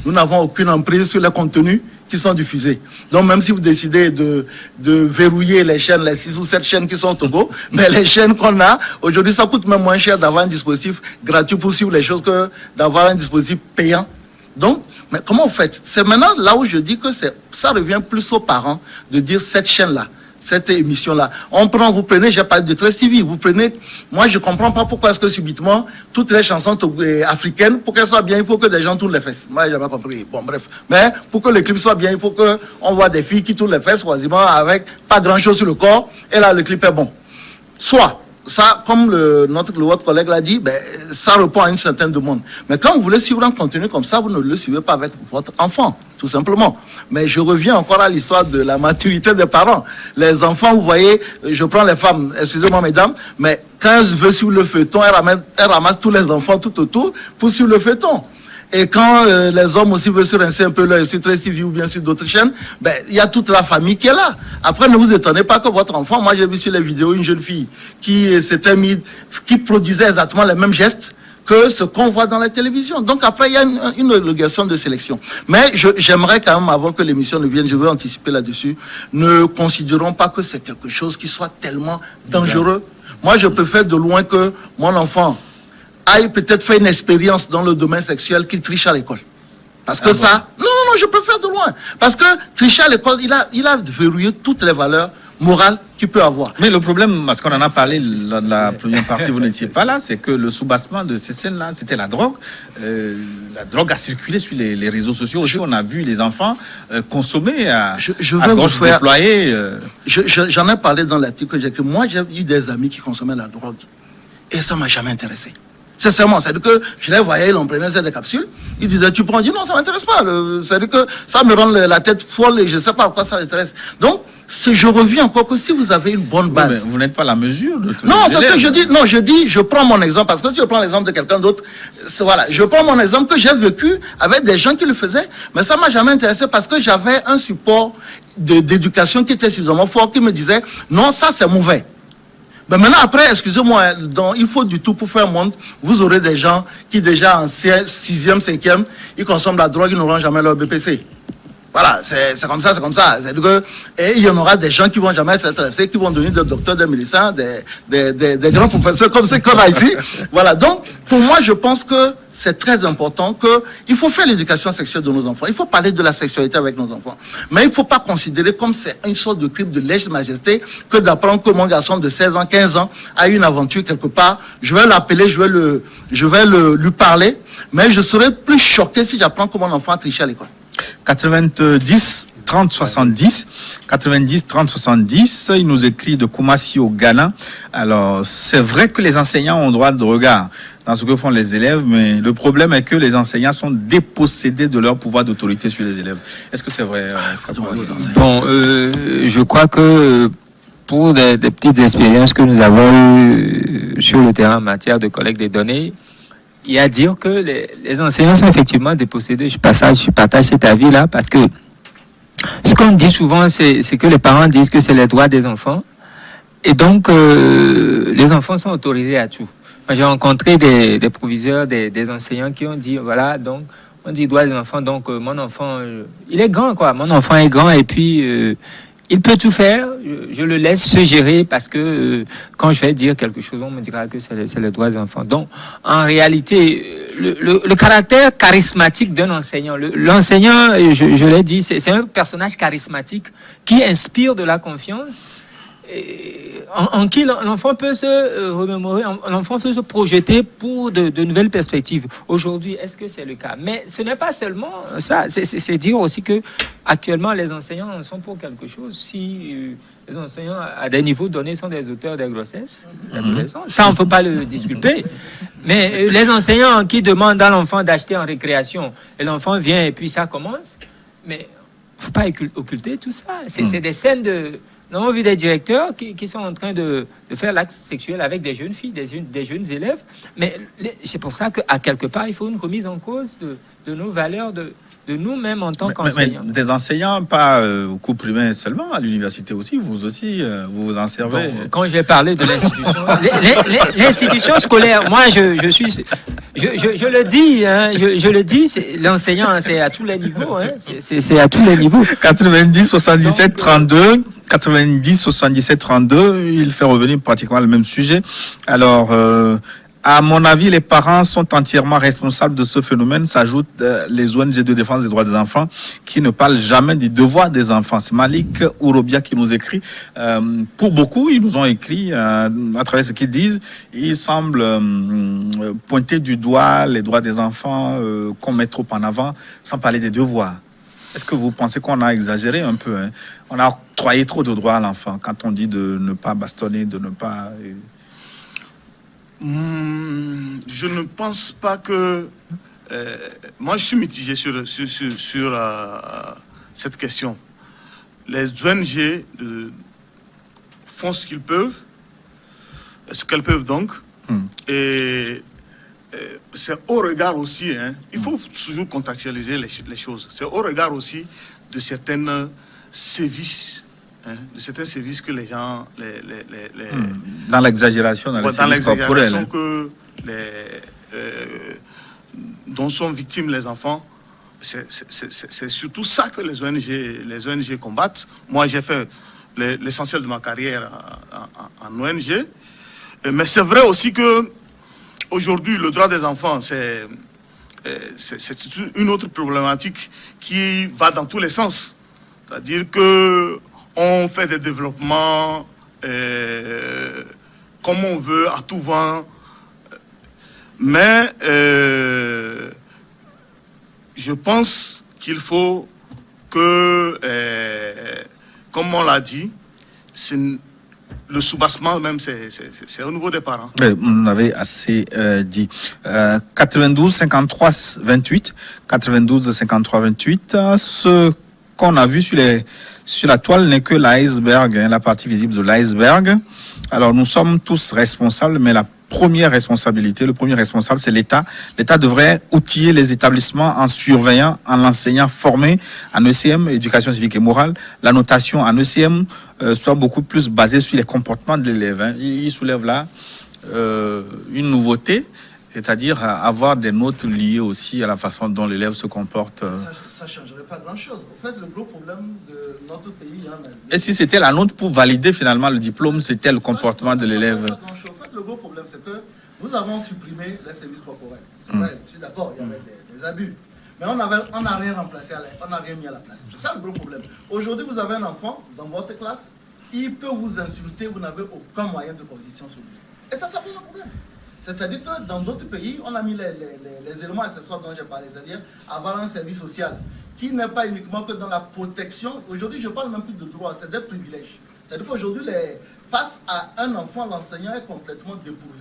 nous n'avons aucune emprise sur les contenus qui sont diffusés. Donc même si vous décidez de verrouiller les chaînes, les 6 ou 7 chaînes qui sont au Togo, mais les chaînes qu'on a, aujourd'hui ça coûte même moins cher d'avoir un dispositif gratuit pour suivre les choses que d'avoir un dispositif payant. Donc, mais comment vous faites? C'est maintenant là où je dis que ça revient plus aux parents de dire cette chaîne-là, cette émission-là. Vous prenez, j'ai parlé de Trace TV, vous prenez, moi je ne comprends pas pourquoi est-ce que subitement, toutes les chansons africaines, pour qu'elles soient bien, il faut que des gens tournent les fesses. Moi, je n'ai pas compris. Bon, bref. Mais pour que le clip soit bien, il faut qu'on voit des filles qui tournent les fesses, quasiment avec pas grand-chose sur le corps, et là, le clip est bon. Soit ça, comme votre collègue l'a dit, ben, ça répond à une certaine demande. Mais quand vous voulez suivre un contenu comme ça, vous ne le suivez pas avec votre enfant, tout simplement. Mais je reviens encore à l'histoire de la maturité des parents. Les enfants, vous voyez, je prends les femmes, excusez-moi mesdames, mais quand elles veulent suivre le feuilleton, elles ramassent tous les enfants tout autour pour suivre le feuilleton. Et quand les hommes aussi veulent se rincer un peu l'œil sur Trace TV ou bien sur d'autres chaînes, ben, il y a toute la famille qui est là. Après, ne vous étonnez pas que votre enfant, moi j'ai vu sur les vidéos une jeune fille qui s'était mise, qui produisait exactement les mêmes gestes que ce qu'on voit dans la télévision. Donc après, il y a une obligation de sélection. Mais j'aimerais quand même, avant que l'émission ne vienne, je veux anticiper là-dessus, ne considérons pas que c'est quelque chose qui soit tellement dangereux. Moi, je préfère de loin que mon enfant aille peut-être faire une expérience dans le domaine sexuel qu'il triche à l'école. Parce que non, je préfère de loin. Parce que tricher à l'école, il a verrouillé toutes les valeurs morales qu'il peut avoir. Mais le problème, parce qu'on en a parlé dans la première partie, vous n'étiez pas là, c'est que le soubassement de ces scènes-là, c'était la drogue. La drogue a circulé sur les réseaux sociaux. Aussi, on a vu les enfants consommer à gauche déployée. J'en ai parlé dans l'article que j'ai écrit. Moi, j'ai eu des amis qui consommaient la drogue. Et ça ne m'a jamais intéressé. Sincèrement, c'est-à-dire que je les voyais, ils en prenaient des capsules. Ils disaient, tu prends, je dis non, ça ne m'intéresse pas. C'est-à-dire que ça me rend la tête folle et je ne sais pas pourquoi ça m'intéresse. Donc, je reviens encore que si vous avez une bonne base. Oui, mais vous n'êtes pas la mesure de tout. Non, c'est ce que je dis. Non, je prends mon exemple. Parce que si je prends l'exemple de quelqu'un d'autre, voilà, je prends mon exemple que j'ai vécu avec des gens qui le faisaient. Mais ça ne m'a jamais intéressé parce que j'avais un support d'éducation qui était suffisamment fort qui me disait, non, ça c'est mauvais. Mais maintenant, après, excusez-moi, il faut du tout pour faire un monde. Vous aurez des gens qui, déjà en 6e, 5e, ils consomment la drogue, ils n'auront jamais leur BPC. Voilà, c'est comme ça, c'est comme ça. Et il y en aura des gens qui vont jamais être intéressés, qui vont devenir des docteurs, des médecins, des grands professeurs comme ceux qu'on a ici. Voilà, donc, pour moi, je pense que c'est très important qu'il faut faire l'éducation sexuelle de nos enfants. Il faut parler de la sexualité avec nos enfants. Mais il ne faut pas considérer comme c'est une sorte de crime de lèse-majesté que d'apprendre que mon garçon de 16 ans, 15 ans a eu une aventure quelque part. Je vais l'appeler, je vais lui parler, mais je serai plus choqué si j'apprends que mon enfant a triché à l'école. 90 30 70 90 30 70, il nous écrit de Koumassi au Ghana. Alors, c'est vrai que les enseignants ont droit de regard dans ce que font les élèves, mais le problème est que les enseignants sont dépossédés de leur pouvoir d'autorité sur les élèves. Est-ce que c'est vrai? Bon, je crois que pour des petites expériences que nous avons eues sur le terrain en matière de collecte des données, il y a à dire que les enseignants sont effectivement dépossédés. Je partage cet avis-là parce que ce qu'on dit souvent, c'est que les parents disent que c'est les droits des enfants. Et donc, les enfants sont autorisés à tout. Moi, j'ai rencontré des proviseurs, des enseignants qui ont dit, voilà, donc, on dit droits des enfants, donc mon enfant, il est grand, quoi. Mon enfant est grand et puis il peut tout faire. Je le laisse se gérer parce que quand je vais dire quelque chose, on me dira que c'est le droit des enfants. Donc, en réalité, le caractère charismatique d'un enseignant, l'enseignant, je l'ai dit, c'est un personnage charismatique qui inspire de la confiance. En qui l'enfant peut se remémorer, l'enfant peut se projeter pour de nouvelles perspectives. Aujourd'hui, est-ce que c'est le cas? Mais ce n'est pas seulement ça, c'est dire aussi que actuellement les enseignants en sont pour quelque chose. Si les enseignants à des niveaux donnés sont des auteurs des grossesses, ça on ne peut pas le disculper. Mais les enseignants qui demandent à l'enfant d'acheter en récréation, et l'enfant vient et puis ça commence, mais il ne faut pas occulter tout ça. C'est des scènes de... Nous avons vu des directeurs qui sont en train de faire l'acte sexuel avec des jeunes filles, des jeunes élèves. Mais c'est pour ça qu'à quelque part, il faut une remise en cause de nos valeurs, de nous-mêmes en tant qu'enseignants. Mais des enseignants, pas au cours primaire seulement, à l'université aussi, vous vous en servez. Donc, quand j'ai parlé de l'institution, l'institution scolaire, moi je le dis, hein, je le dis, l'enseignant, c'est à tous les niveaux, hein, c'est à tous les niveaux. 90 77 32, 90 77 32, il fait revenir pratiquement le même sujet. Alors, à mon avis, les parents sont entièrement responsables de ce phénomène. S'ajoutent les ONG de défense des droits des enfants qui ne parlent jamais des devoirs des enfants. C'est Malik Ourobia qui nous écrit. Pour beaucoup, ils nous ont écrit à travers ce qu'ils disent. Ils semblent pointer du doigt les droits des enfants qu'on met trop en avant, sans parler des devoirs. Est-ce que vous pensez qu'on a exagéré un peu, hein? On a octroyé trop de droits à l'enfant quand on dit de ne pas bastonner, de ne pas... Je ne pense pas que... moi, je suis mitigé sur cette question. Les ONG font ce qu'ils peuvent, ce qu'elles peuvent donc, et c'est au regard aussi, il faut toujours contextualiser les choses, c'est au regard aussi de certains services, que les gens... Dans l'exagération, dans les services corporels. Que dont sont victimes les enfants, c'est surtout ça que les ONG combattent. Moi, j'ai fait l'essentiel de ma carrière en ONG, mais c'est vrai aussi que aujourd'hui, le droit des enfants, c'est une autre problématique qui va dans tous les sens. C'est-à-dire que on fait des développements comme on veut, à tout vent, mais je pense qu'il faut que, comme on l'a dit, le soubassement même, c'est au niveau des parents. Oui, on avait assez dit. 92 53 28, 92 53 28. Ce qu'on a vu sur la toile n'est que l'iceberg, la partie visible de l'iceberg. Alors nous sommes tous responsables, mais le premier responsable, c'est l'État. L'État devrait outiller les établissements en surveillant, en enseignant, formé en ECM, éducation civique et morale. La notation en ECM soit beaucoup plus basée sur les comportements de l'élève. Il soulève là une nouveauté, c'est-à-dire avoir des notes liées aussi à la façon dont l'élève se comporte. Ça ne changerait pas grand-chose. En fait, le gros problème de notre pays... Et si c'était la note pour valider finalement le diplôme, c'était le comportement de l'élève? En fait, le gros problème, c'est que nous avons supprimé les services corporels. C'est vrai, je suis d'accord, il y avait des abus. Mais on n'a rien remplacé, on n'a rien mis à la place. C'est ça le gros problème. Aujourd'hui, vous avez un enfant dans votre classe, il peut vous insulter, vous n'avez aucun moyen de correction sur lui. Et ça pose un problème. C'est-à-dire que dans d'autres pays, on a mis les éléments accessoires dont j'ai parlé, c'est-à-dire avoir un service social qui n'est pas uniquement que dans la protection. Aujourd'hui, je ne parle même plus de droit, c'est des privilèges. C'est-à-dire qu'aujourd'hui, face à un enfant, l'enseignant est complètement dépourvu.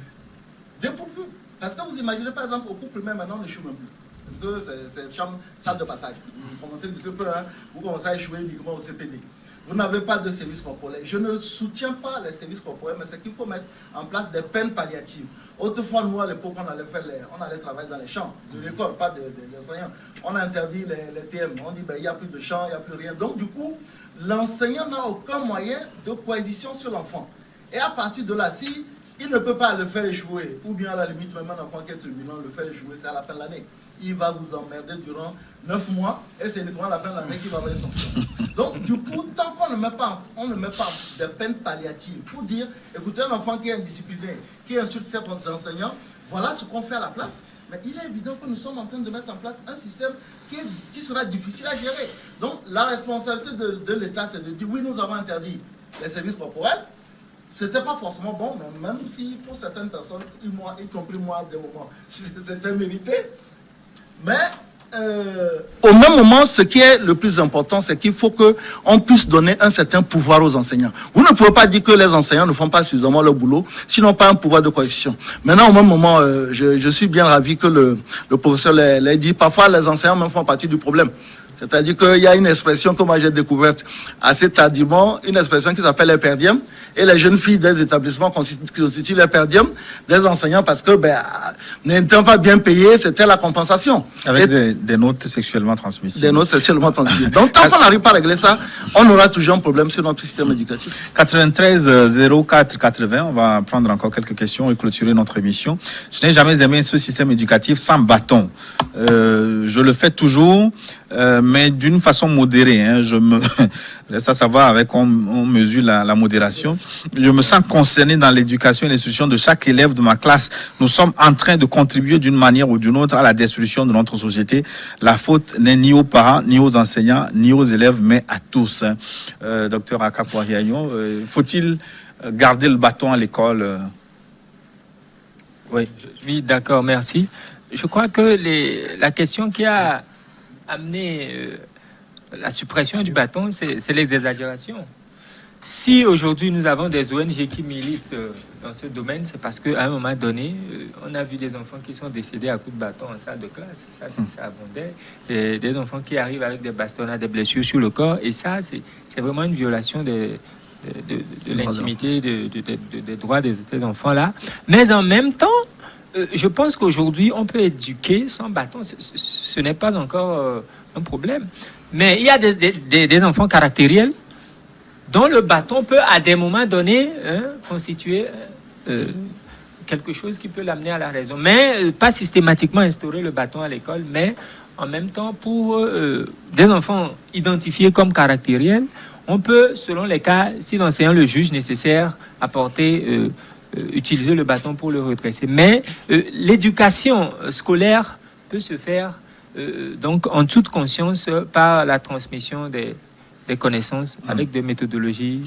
Dépourvu. Parce que vous imaginez, par exemple, au couple même, maintenant, on n'échoue même plus. C'est chambre, salle de passage. Vous commencez du CP1, vous commencez à échouer uniquement au CPD. Vous n'avez pas de service corporel. Je ne soutiens pas les services corporels, mais c'est qu'il faut mettre en place des peines palliatives. Autrefois, nous, à l'époque, on allait travailler dans les champs de l'école, pas des enseignants. On a interdit les TM. On dit, il n'y a plus de champs, il n'y a plus rien. Donc, du coup, l'enseignant n'a aucun moyen de cohésion sur l'enfant. Et à partir de là, si il ne peut pas le faire échouer, ou bien à la limite, même un enfant qui est turbulent, le faire échouer, c'est à la fin de l'année. Il va vous emmerder durant 9 mois, et c'est uniquement à la fin de l'année qu'il va avoir une sanction. Donc, du coup, tant qu'on ne met pas de peine palliative pour dire, écoutez, un enfant qui est indiscipliné, qui insulte ses enseignants, voilà ce qu'on fait à la place. Mais il est évident que nous sommes en train de mettre en place un système qui sera difficile à gérer. Donc, la responsabilité de l'État, c'est de dire, oui, nous avons interdit les services corporels. C'était pas forcément bon, mais même si pour certaines personnes, y compris moi, à des moments, c'était mérité. Mais au même moment, ce qui est le plus important, c'est qu'il faut qu'on puisse donner un certain pouvoir aux enseignants. Vous ne pouvez pas dire que les enseignants ne font pas suffisamment leur boulot, sinon pas un pouvoir de coefficient. Maintenant, au même moment, je suis bien ravi que le professeur l'a dit, parfois les enseignants même font partie du problème. C'est-à-dire qu'il y a une expression que moi j'ai découverte assez tardivement, une expression qui s'appelle les perdièmes. Et les jeunes filles des établissements constituent les perdièmes des enseignants parce que, n'étant pas bien payés, c'était la compensation. Avec des notes sexuellement transmissibles. Des notes sexuellement transmissibles. Donc, tant qu'on n'arrive pas à régler ça, on aura toujours un problème sur notre système éducatif. 93 04 80, on va prendre encore quelques questions et clôturer notre émission. Je n'ai jamais aimé ce système éducatif sans bâton. Je le fais toujours, mais d'une façon modérée. Je me laisse savoir avec on mesure la modération. Je me sens concerné dans l'éducation et l'instruction de chaque élève de ma classe. Nous sommes en train de contribuer d'une manière ou d'une autre à la destruction de notre société. La faute n'est ni aux parents, ni aux enseignants, ni aux élèves, mais à tous. Docteur Akapoiriagnon, faut-il garder le bâton à l'école? Oui. Oui, d'accord, merci. Je crois que la question qui a amené la suppression du bâton, c'est les exagérations. si aujourd'hui nous avons des ONG qui militent dans ce domaine, c'est parce qu'à un moment donné, on a vu des enfants qui sont décédés à coups de bâton en salle de classe. Ça abondait. Des enfants qui arrivent avec des bastonnades, des blessures sur le corps. Et ça, c'est vraiment une violation de l'intimité, des droits de ces enfants-là. Mais en même temps, je pense qu'aujourd'hui, on peut éduquer sans bâton. Ce n'est pas encore un problème. Mais il y a des enfants caractériels dont le bâton peut, à des moments donnés, constituer quelque chose qui peut l'amener à la raison. Mais pas systématiquement instaurer le bâton à l'école, mais en même temps, pour des enfants identifiés comme caractériels, on peut, selon les cas, si l'enseignant le juge nécessaire, utiliser le bâton pour le redresser. Mais l'éducation scolaire peut se faire donc en toute conscience par la transmission des connaissances avec des méthodologies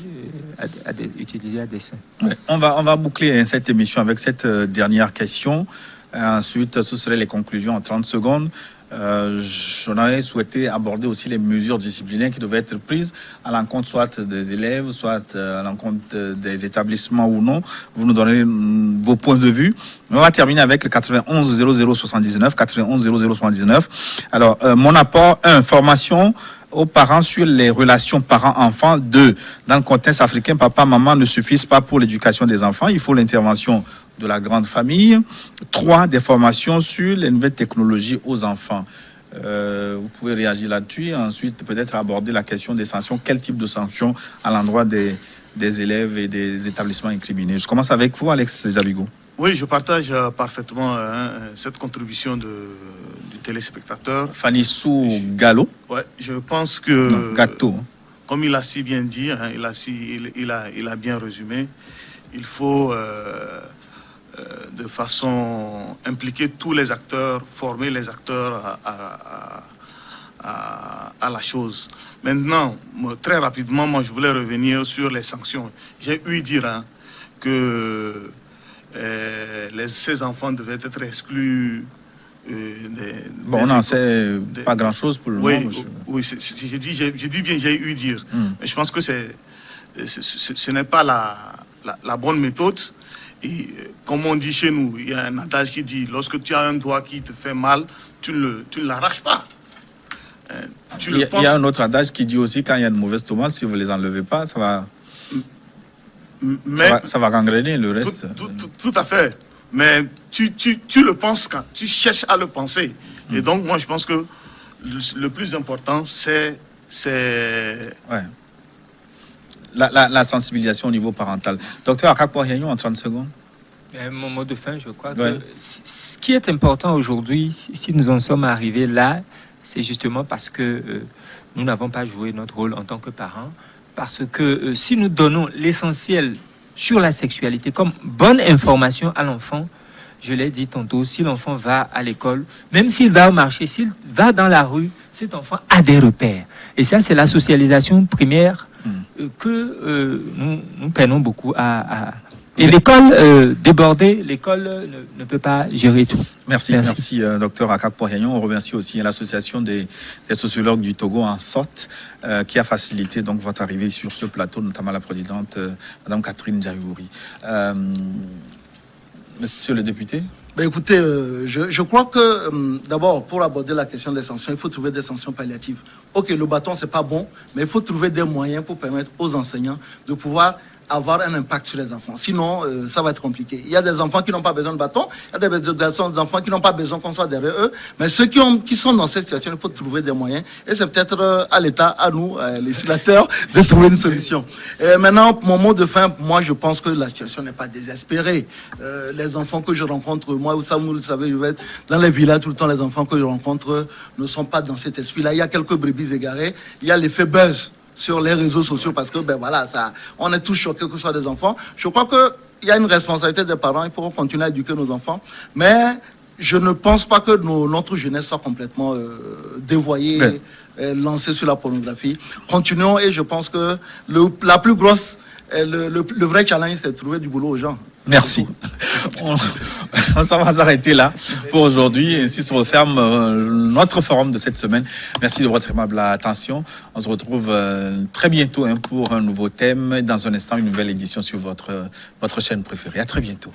utilisées à dessein. Ouais, on va boucler cette émission avec cette dernière question. Ensuite, ce seraient les conclusions en 30 secondes. J'en aurais souhaité aborder aussi les mesures disciplinaires qui devaient être prises à l'encontre soit des élèves, soit à l'encontre des établissements ou non. Vous nous donnez vos points de vue. On va terminer avec le 91 00 79, 91 00 79. Alors, mon apport 1, formation aux parents sur les relations parents-enfants. 2, dans le contexte africain, papa, maman ne suffisent pas pour l'éducation des enfants. Il faut l'intervention de la grande famille. 3, des formations sur les nouvelles technologies aux enfants. Vous pouvez réagir là-dessus et ensuite peut-être aborder la question des sanctions. Quel type de sanctions à l'endroit des élèves et des établissements incriminés? Je commence avec vous, Alex Jabigo. Oui, je partage parfaitement cette contribution du téléspectateur. Fanissou Gallo. Ouais, je pense que... Gâteau. Comme il a si bien dit, il a bien résumé, il faut... de façon impliquer tous les acteurs, former les acteurs à la chose. Maintenant, très rapidement, moi je voulais revenir sur les sanctions. J'ai eu dire que ces enfants devaient être exclus. On n'en sait pas grand-chose pour le moment. Oui, j'ai dit bien, j'ai eu dire. Mais je pense que ce n'est pas la bonne méthode. Et comme on dit chez nous, il y a un adage qui dit, lorsque tu as un doigt qui te fait mal, tu ne l'arraches pas. Il y a un autre adage qui dit aussi, quand il y a une mauvaise tomate, si vous ne les enlevez pas, ça va gangréner le reste. Tout à fait. Mais tu le penses quand tu cherches à le penser. Et donc, moi, je pense que le plus important, c'est... Ouais. La sensibilisation au niveau parental. Docteur Akakpo Henyon, en 30 secondes. Mon mot de fin, je crois que ce qui est important aujourd'hui, si nous en sommes arrivés là, c'est justement parce que nous n'avons pas joué notre rôle en tant que parents. Parce que si nous donnons l'essentiel sur la sexualité comme bonne information à l'enfant, je l'ai dit tantôt, si l'enfant va à l'école, même s'il va au marché, s'il va dans la rue, cet enfant a des repères. Et ça, c'est la socialisation primaire que nous peinons beaucoup à... Et l'école débordée, l'école ne peut pas gérer tout. Merci, docteur Akakpo Henyon. On remercie aussi l'association des sociologues du Togo en sorte qui a facilité donc votre arrivée sur ce plateau, notamment la présidente Madame Catherine Djayouri. Monsieur le député. Écoutez, je crois que d'abord, pour aborder la question des sanctions, il faut trouver des sanctions palliatives. Ok, le bâton, c'est pas bon, mais il faut trouver des moyens pour permettre aux enseignants de pouvoir avoir un impact sur les enfants. Sinon, ça va être compliqué. Il y a des enfants qui n'ont pas besoin de bâton, il y a des enfants qui n'ont pas besoin qu'on soit derrière eux, mais ceux qui sont dans cette situation, il faut trouver des moyens. Et c'est peut-être à l'État, à nous, législateurs, de trouver une solution. Et maintenant, mon mot de fin, moi, je pense que la situation n'est pas désespérée. Les enfants que je rencontre, moi, vous le savez, je vais être dans les villages tout le temps, les enfants que je rencontre ne sont pas dans cet esprit-là. Il y a quelques brebis égarées, il y a l'effet buzz sur les réseaux sociaux parce que on est tous choqués que ce soit des enfants. Je crois qu'il y a une responsabilité des parents, il faut continuer à éduquer nos enfants, mais je ne pense pas que notre jeunesse soit complètement dévoyée, lancée sur la pornographie. Continuons et je pense que la plus grosse, le vrai challenge, c'est de trouver du boulot aux gens. Merci. Ça va s'arrêter là pour aujourd'hui. Ainsi se referme notre forum de cette semaine. Merci de votre aimable attention. On se retrouve très bientôt pour un nouveau thème. Dans un instant, une nouvelle édition sur votre chaîne préférée. À très bientôt.